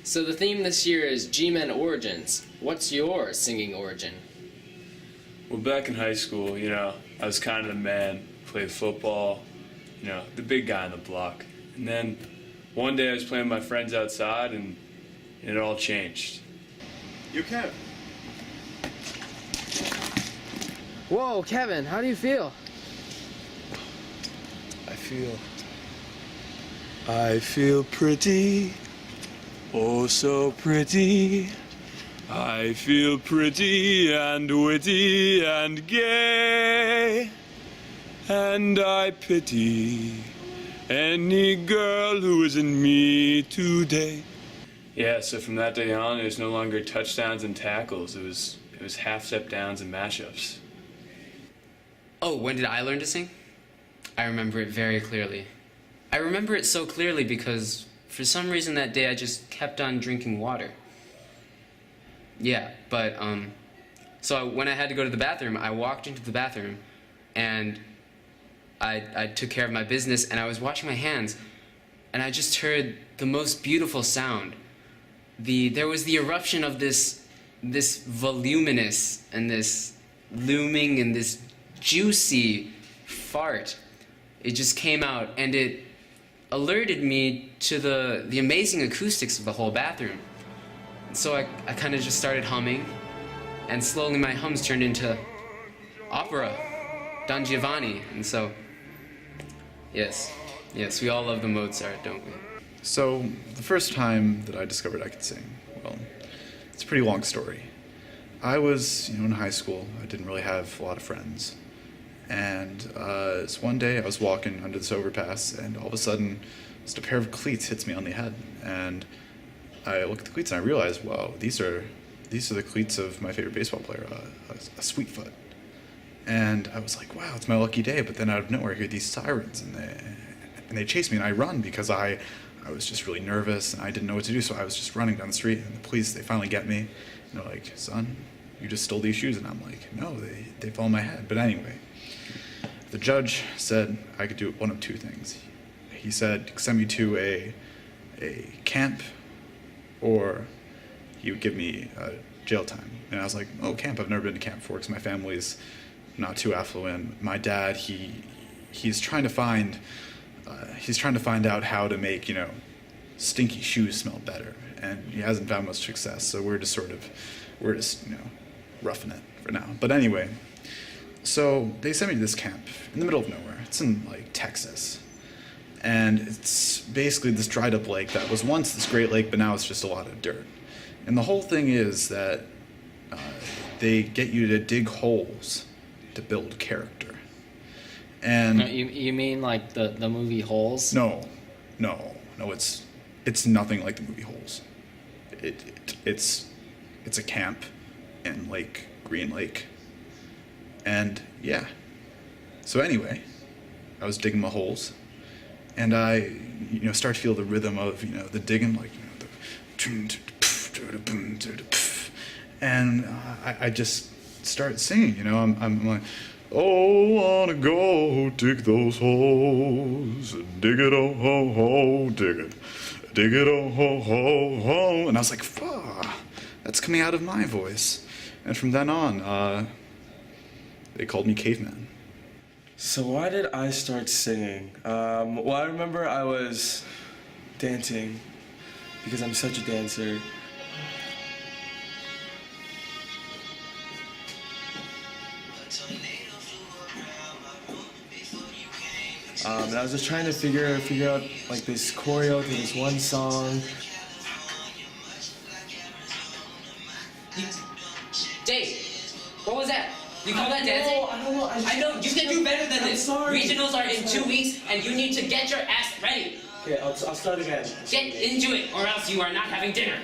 So the theme this year is G-Men Origins. What's your singing origin? Well, back in high school, I was kind of the man, played football, the big guy on the block. And then one day I was playing with my friends outside and it all changed. You Kev. Whoa, Kevin, how do you feel? I feel pretty, oh so pretty. I feel pretty and witty and gay, and I pity any girl who isn't me today. Yeah, so from that day on, it was no longer touchdowns and tackles. It was half-step downs and mashups. Oh, when did I learn to sing? I remember it very clearly. I remember it so clearly because for some reason that day I just kept on drinking water. Yeah, but so when I had to go to the bathroom, I walked into the bathroom and I took care of my business and I was washing my hands and I just heard the most beautiful sound. There was the eruption of this voluminous and this looming and this juicy fart. It just came out and it alerted me to the amazing acoustics of the whole bathroom. So I kind of just started humming, and slowly my hums turned into opera, Don Giovanni, and so, yes, we all love the Mozart, don't we? So, the first time that I discovered I could sing, well, it's a pretty long story. I was, in high school. I didn't really have a lot of friends. And so one day I was walking under this overpass, and all of a sudden, just a pair of cleats hits me on the head. And I look at the cleats and I realize, wow, these are the cleats of my favorite baseball player, a Sweetfoot. And I was like, wow, it's my lucky day. But then out of nowhere, I hear these sirens, and they chase me, and I run because I was just really nervous and I didn't know what to do. So I was just running down the street, and the police, they finally get me. And they're like, son, you just stole these shoes. And I'm like, no, they fell on my head. But anyway, the judge said I could do one of two things. He said, send me to a camp, or he would give me jail time. And I was like, oh, camp, I've never been to camp before because my family's not too affluent. My dad, he's trying to find out how to make, stinky shoes smell better. And he hasn't found much success, so we're just roughing it for now. But anyway, so they sent me to this camp in the middle of nowhere. It's in, Texas. And it's basically this dried up lake that was once this great lake, but now it's just a lot of dirt. And the whole thing is that they get you to dig holes to build character. And No, you mean like the movie Holes? No, it's nothing like the movie Holes. It's a camp in Green Lake. And yeah. So anyway, I was digging my holes, and I, start to feel the rhythm of, the digging, and I just start singing, I'm like, oh, wanna go dig those holes, dig it, oh, ho, ho, dig it, oh, ho, ho, ho, and I was like, that's coming out of my voice, and from then on, they called me Caveman. So why did I start singing? Well, I remember I was dancing because I'm such a dancer. And I was just trying to figure out this choreo to this one song. Dave, what was that? You call that dancing? I don't know. I know, you can do better than this. Sorry. Regionals are in 2 weeks, and you need to get your ass ready. Okay, I'll start again. Get into it, or else you are not having dinner.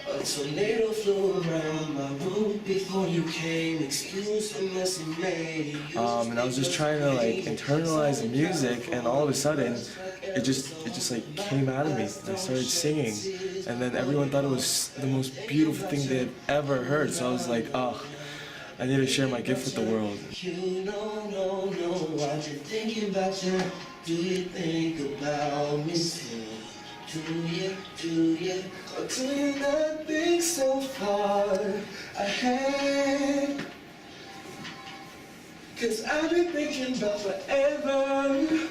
A tornado flew around my room before you came. Excuse the mess I made. And I was just trying to internalize the music, and all of a sudden, it just came out of me. And I started singing, and then everyone thought it was the most beautiful thing they had ever heard. So I was like, oh, I need to share my gift with the world. You know, I've been thinking about you. Do you think about me still? Do you? Or do you not think so far ahead? 'Cause I've been thinking about forever.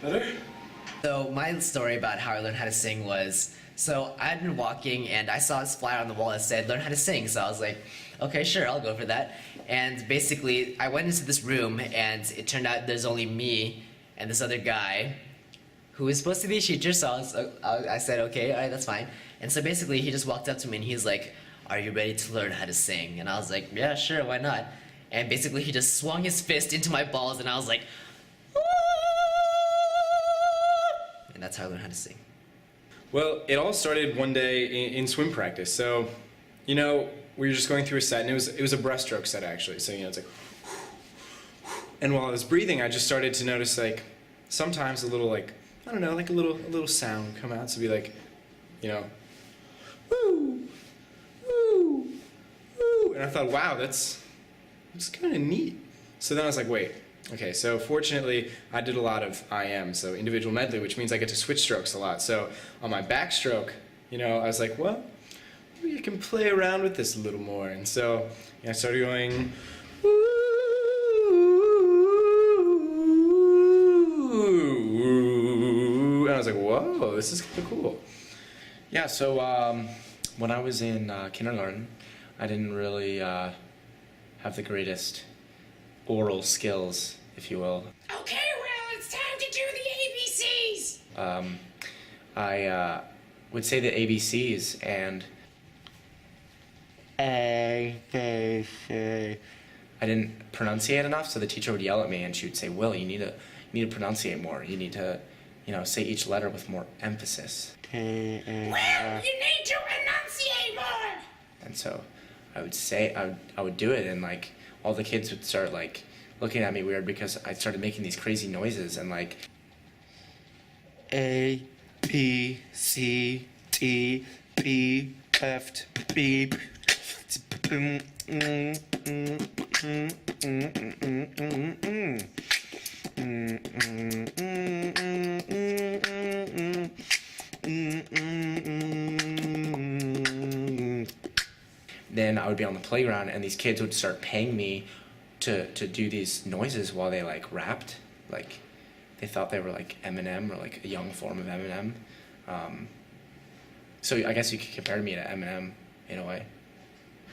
Better? So my story about how I learned how to sing was, so I'd been walking and I saw this flyer on the wall that said learn how to sing. So I was like, okay, sure, I'll go for that. And basically I went into this room and it turned out there's only me and this other guy who was supposed to be a teacher. So I said, okay, all right, that's fine. And so basically he just walked up to me and he's like, are you ready to learn how to sing? And I was like, yeah, sure, why not? And basically he just swung his fist into my balls and I was like, and that's how I learned how to sing. Well, it all started one day in swim practice. So, you know, we were just going through a set, and it was a breaststroke set actually. So, you know, it's like, and while I was breathing, I just started to notice like sometimes a little like, I don't know, like a little sound come out. So it'd be like, you know, woo, woo, woo, and I thought, wow, that's kind of neat. So then I was like, wait. Okay, so fortunately, I did a lot of IM, so individual medley, which means I get to switch strokes a lot. So on my backstroke, you know, I was like, well, maybe I can play around with this a little more. And so I started going, ooh, and I was like, whoa, this is kind of cool. Yeah, so when I was in kindergarten, I didn't really have the greatest oral skills, if you will. Okay, well, it's time to do the ABCs. I would say the ABCs and A, B, C. I didn't pronunciate enough, so the teacher would yell at me and she would say, Will, you need to pronunciate more. You need to, you know, say each letter with more emphasis. Well, you need to enunciate more. And so I would say, I would do it, and like all the kids would start like looking at me weird because I started making these crazy noises and like A, B, C, D, B, F, B, Then I would be on the playground and these kids would start paying me to do these noises while they like rapped. Like they thought they were like Eminem or like a young form of Eminem. So I guess you could compare me to Eminem in a way.